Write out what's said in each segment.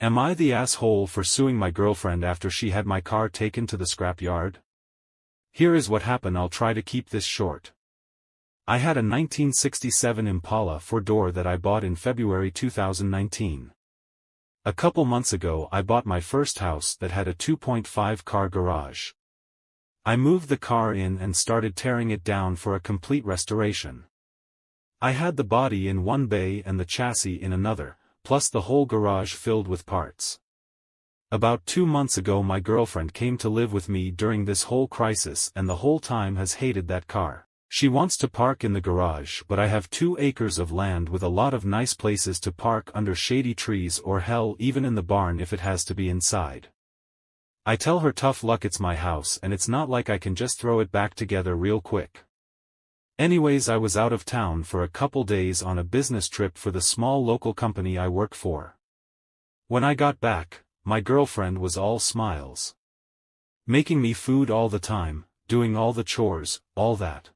Am I the asshole for suing my girlfriend after she had my car taken to the scrapyard? Here is what happened. I'll try to keep this short. I had a 1967 Impala four-door that I bought in February 2019. A couple months ago I bought my first house that had a 2.5 car garage. I moved the car in and started tearing it down for a complete restoration. I had the body in one bay and the chassis in another, plus the whole garage filled with parts. About 2 months ago my girlfriend came to live with me during this whole crisis and the whole time has hated that car. She wants to park in the garage, but I have 2 acres of land with a lot of nice places to park under shady trees, or hell, even in the barn if it has to be inside. I tell her tough luck, it's my house and it's not like I can just throw it back together real quick. Anyways, I was out of town for a couple days on a business trip for the small local company I work for. When I got back, my girlfriend was all smiles. Making me food all the time, doing all the chores, all that.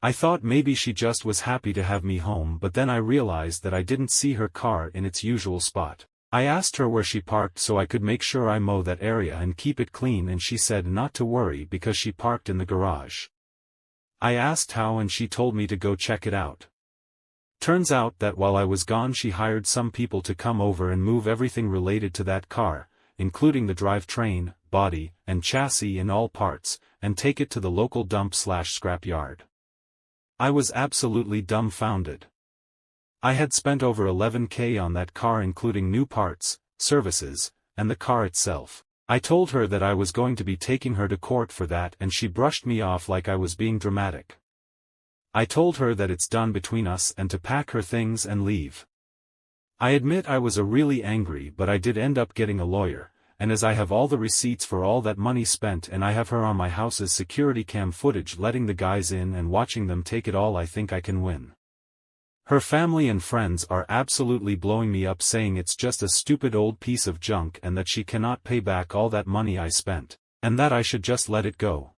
I thought maybe she just was happy to have me home, but then I realized that I didn't see her car in its usual spot. I asked her where she parked so I could make sure I mow that area and keep it clean, and she said not to worry because she parked in the garage. I asked how and she told me to go check it out. Turns out that while I was gone she hired some people to come over and move everything related to that car, including the drivetrain, body, and chassis in all parts, and take it to the local dump/scrapyard. I was absolutely dumbfounded. I had spent over $11,000 on that car including new parts, services, and the car itself. I told her that I was going to be taking her to court for that and she brushed me off like I was being dramatic. I told her that it's done between us and to pack her things and leave. I admit I was really angry, but I did end up getting a lawyer, and as I have all the receipts for all that money spent and I have her on my house's security cam footage letting the guys in and watching them take it all, I think I can win. Her family and friends are absolutely blowing me up, saying it's just a stupid old piece of junk and that she cannot pay back all that money I spent, and that I should just let it go.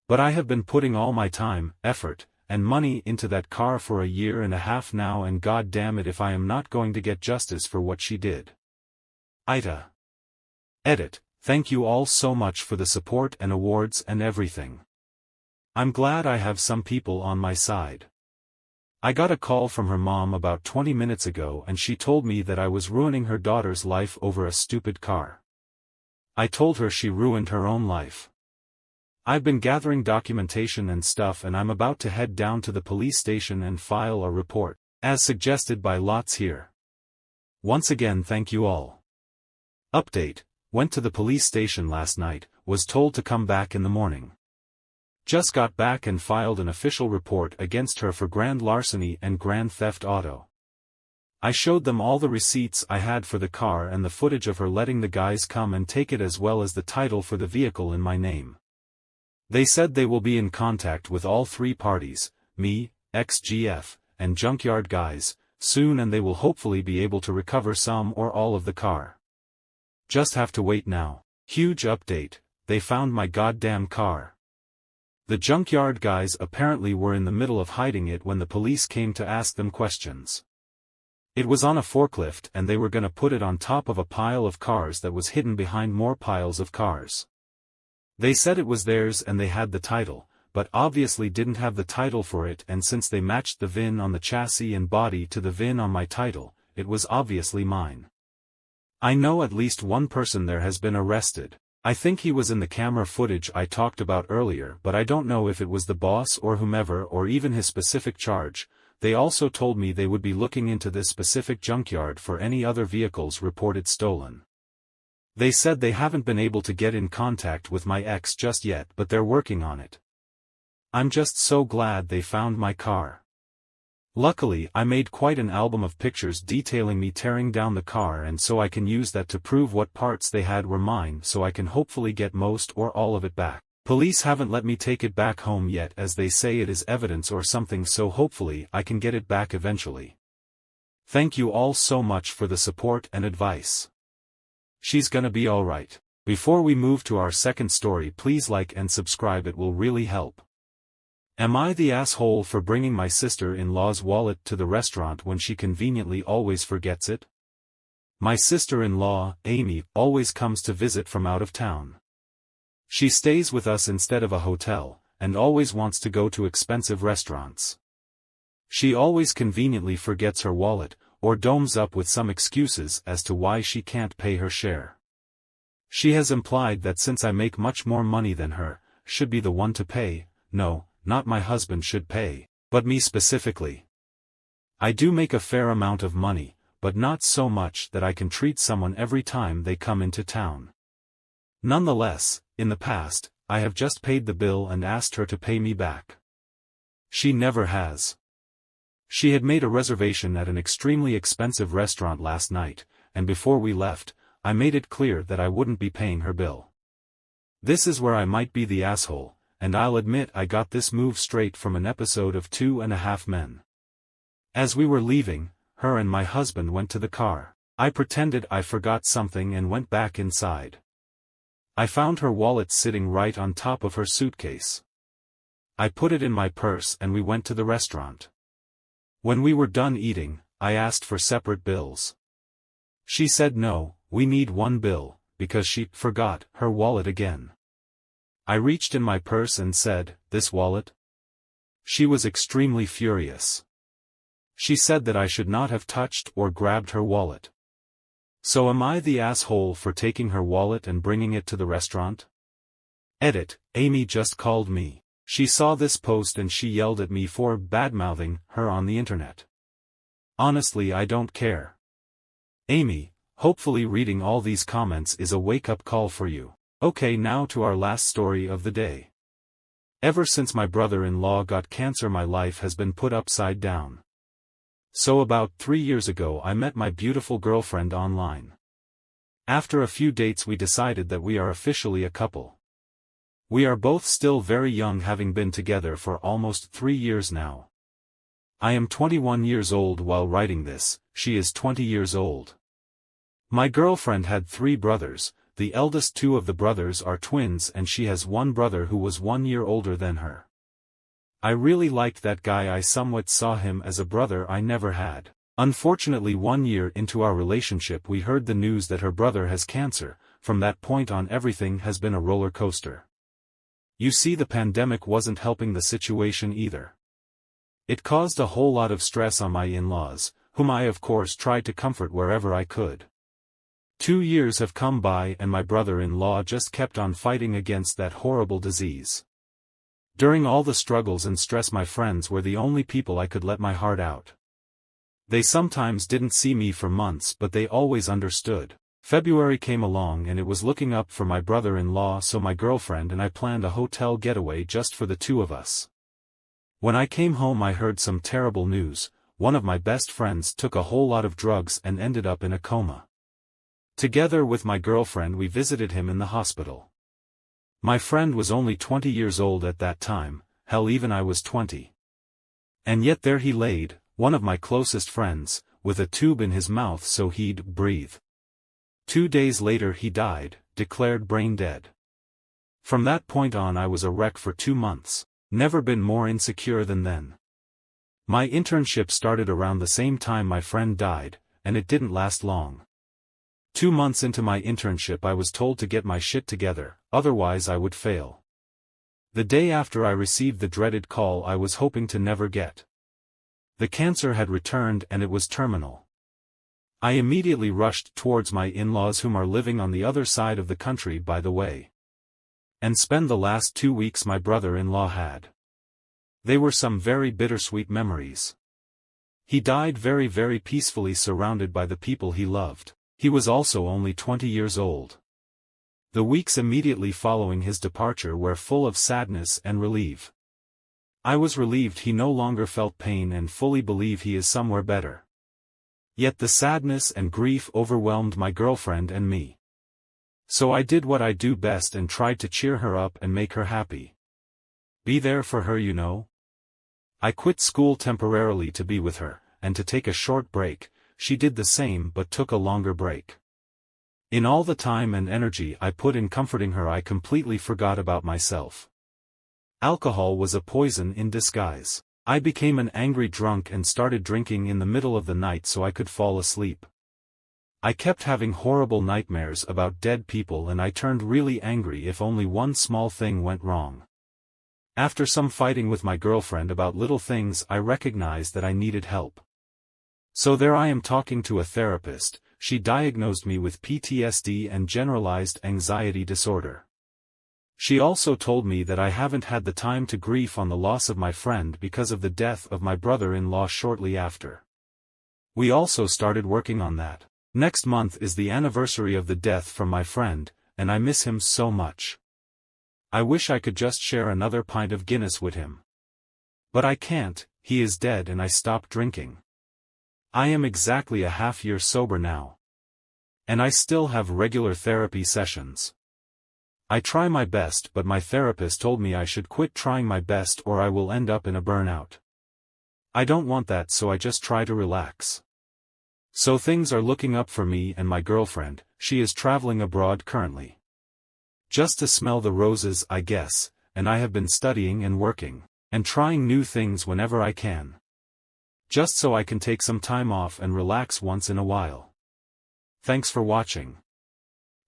But I have been putting all my time, effort, and money into that car for 1.5 years now, and god damn it if I am not going to get justice for what she did. Ida. Edit. Thank you all so much for the support and awards and everything. I'm glad I have some people on my side. I got a call from her mom about 20 minutes ago and she told me that I was ruining her daughter's life over a stupid car. I told her she ruined her own life. I've been gathering documentation and stuff and I'm about to head down to the police station and file a report, as suggested by Lots here. Once again thank you all. Update: went to the police station last night, was told to come back in the morning. Just got back and filed an official report against her for grand larceny and grand theft auto. I showed them all the receipts I had for the car and the footage of her letting the guys come and take it, as well as the title for the vehicle in my name. They said they will be in contact with all 3 parties, me, XGF, and junkyard guys, soon, and they will hopefully be able to recover some or all of the car. Just have to wait now. Huge update: they found my goddamn car. The junkyard guys apparently were in the middle of hiding it when the police came to ask them questions. It was on a forklift and they were gonna put it on top of a pile of cars that was hidden behind more piles of cars. They said it was theirs and they had the title, but obviously didn't have the title for it, and since they matched the VIN on the chassis and body to the VIN on my title, it was obviously mine. I know at least one person there has been arrested. I think he was in the camera footage I talked about earlier, but I don't know if it was the boss or whomever or even his specific charge. They also told me they would be looking into this specific junkyard for any other vehicles reported stolen. They said they haven't been able to get in contact with my ex just yet, but they're working on it. I'm just so glad they found my car. Luckily, I made quite an album of pictures detailing me tearing down the car, and so I can use that to prove what parts they had were mine, so I can hopefully get most or all of it back. Police haven't let me take it back home yet, as they say it is evidence or something, so hopefully I can get it back eventually. Thank you all so much for the support and advice. She's gonna be alright. Before we move to our second story, please like and subscribe, it will really help. Am I the asshole for bringing my sister-in-law's wallet to the restaurant when she conveniently always forgets it? My sister-in-law, Amy, always comes to visit from out of town. She stays with us instead of a hotel, and always wants to go to expensive restaurants. She always conveniently forgets her wallet, or domes up with some excuses as to why she can't pay her share. She has implied that since I make much more money than her, should be the one to pay. No, not my husband should pay, but me specifically. I do make a fair amount of money, but not so much that I can treat someone every time they come into town. Nonetheless, in the past, I have just paid the bill and asked her to pay me back. She never has. She had made a reservation at an extremely expensive restaurant last night, and before we left, I made it clear that I wouldn't be paying her bill. This is where I might be the asshole, and I'll admit I got this move straight from an episode of 2.5 Men. As we were leaving, her and my husband went to the car. I pretended I forgot something and went back inside. I found her wallet sitting right on top of her suitcase. I put it in my purse and we went to the restaurant. When we were done eating, I asked for separate bills. She said no, we need one bill, because she forgot her wallet again. I reached in my purse and said, "This wallet?" She was extremely furious. She said that I should not have touched or grabbed her wallet. So am I the asshole for taking her wallet and bringing it to the restaurant? Edit, Amy just called me. She saw this post and she yelled at me for badmouthing her on the internet. Honestly, I don't care. Amy, hopefully reading all these comments is a wake-up call for you. Okay, now to our last story of the day. Ever since my brother-in-law got cancer, my life has been put upside down. So about 3 years ago I met my beautiful girlfriend online. After a few dates we decided that we are officially a couple. We are both still very young, having been together for almost 3 years now. I am 21 years old while writing this, she is 20 years old. My girlfriend had 3 brothers, the eldest 2 of the brothers are twins and she has one brother who was 1 year older than her. I really liked that guy, I somewhat saw him as a brother I never had. Unfortunately, 1 year into our relationship we heard the news that her brother has cancer. From that point on everything has been a roller coaster. You see, the pandemic wasn't helping the situation either. It caused a whole lot of stress on my in-laws, whom I of course tried to comfort wherever I could. 2 years have come by and my brother-in-law just kept on fighting against that horrible disease. During all the struggles and stress, my friends were the only people I could let my heart out. They sometimes didn't see me for months, but they always understood. February came along and it was looking up for my brother-in-law, so my girlfriend and I planned a hotel getaway just for the 2 of us. When I came home I heard some terrible news. One of my best friends took a whole lot of drugs and ended up in a coma. Together with my girlfriend we visited him in the hospital. My friend was only 20 years old at that time, hell, even I was 20. And yet there he laid, one of my closest friends, with a tube in his mouth so he'd breathe. 2 days later he died, declared brain dead. From that point on I was a wreck for 2 months, never been more insecure than then. My internship started around the same time my friend died, and it didn't last long. 2 months into my internship I was told to get my shit together, otherwise I would fail. The day after I received the dreaded call I was hoping to never get. The cancer had returned and it was terminal. I immediately rushed towards my in-laws, whom are living on the other side of the country by the way, and spent the last 2 weeks my brother-in-law had. They were some very bittersweet memories. He died very, very peacefully, surrounded by the people he loved. He was also only 20 years old. The weeks immediately following his departure were full of sadness and relief. I was relieved he no longer felt pain and fully believe he is somewhere better. Yet the sadness and grief overwhelmed my girlfriend and me. So I did what I do best and tried to cheer her up and make her happy. Be there for her, you know. I quit school temporarily to be with her, and to take a short break. She did the same but took a longer break. In all the time and energy I put in comforting her I completely forgot about myself. Alcohol was a poison in disguise. I became an angry drunk and started drinking in the middle of the night so I could fall asleep. I kept having horrible nightmares about dead people and I turned really angry if only one small thing went wrong. After some fighting with my girlfriend about little things, I recognized that I needed help. So there I am talking to a therapist. She diagnosed me with PTSD and generalized anxiety disorder. She also told me that I haven't had the time to grieve on the loss of my friend because of the death of my brother-in-law shortly after. We also started working on that. Next month is the anniversary of the death from my friend, and I miss him so much. I wish I could just share another pint of Guinness with him. But I can't, he is dead and I stopped drinking. I am exactly a half-year sober now. And I still have regular therapy sessions. I try my best, but my therapist told me I should quit trying my best or I will end up in a burnout. I don't want that, so I just try to relax. So things are looking up for me and my girlfriend. She is traveling abroad currently. Just to smell the roses, I guess, and I have been studying and working, and trying new things whenever I can. Just so I can take some time off and relax once in a while. Thanks for watching.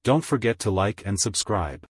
Don't forget to like and subscribe.